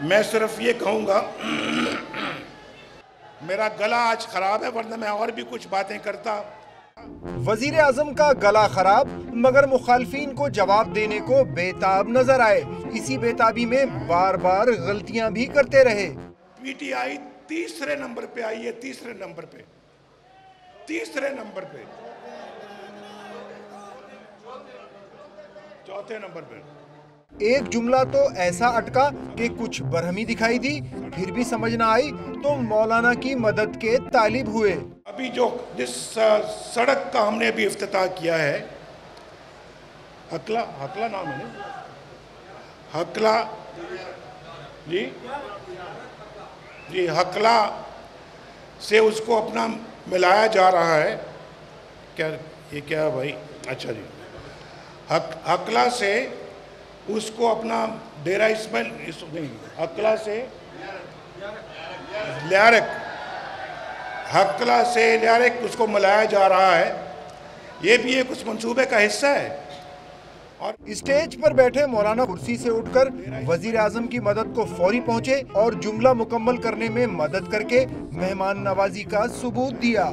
मैं सिर्फ ये कहूँगा, मेरा गला आज खराब है, वरना मैं और भी कुछ बातें करता। वजीर आजम का गला खराब, मगर मुखालफीन को जवाब देने को बेताब नजर आए। इसी बेताबी में बार बार गलतियां भी करते रहे। पीटीआई तीसरे नंबर पे आई है, तीसरे नंबर पे, चौथे नंबर पे। एक जुमला तो ऐसा अटका कि कुछ बरहमी दिखाई दी, फिर भी समझ ना आई तो मौलाना की मदद के तालिब हुए। अभी जिस सड़क का हमने अभी इफ्तिताह किया है, हकला नाम है ना, हकला जी हकला से उसको अपना मिलाया जा रहा है। क्या भाई, अच्छा जी, हकला से उसको अपना डेरा इस्माइल नहीं, हकला से लियारक उसको मिलाया जा रहा है। ये भी एक उस मंसूबे का हिस्सा है। और स्टेज पर बैठे मौलाना कुर्सी से उठकर वजीर आजम की मदद को फौरी पहुंचे और जुमला मुकम्मल करने में मदद करके मेहमान नवाजी का सबूत दिया।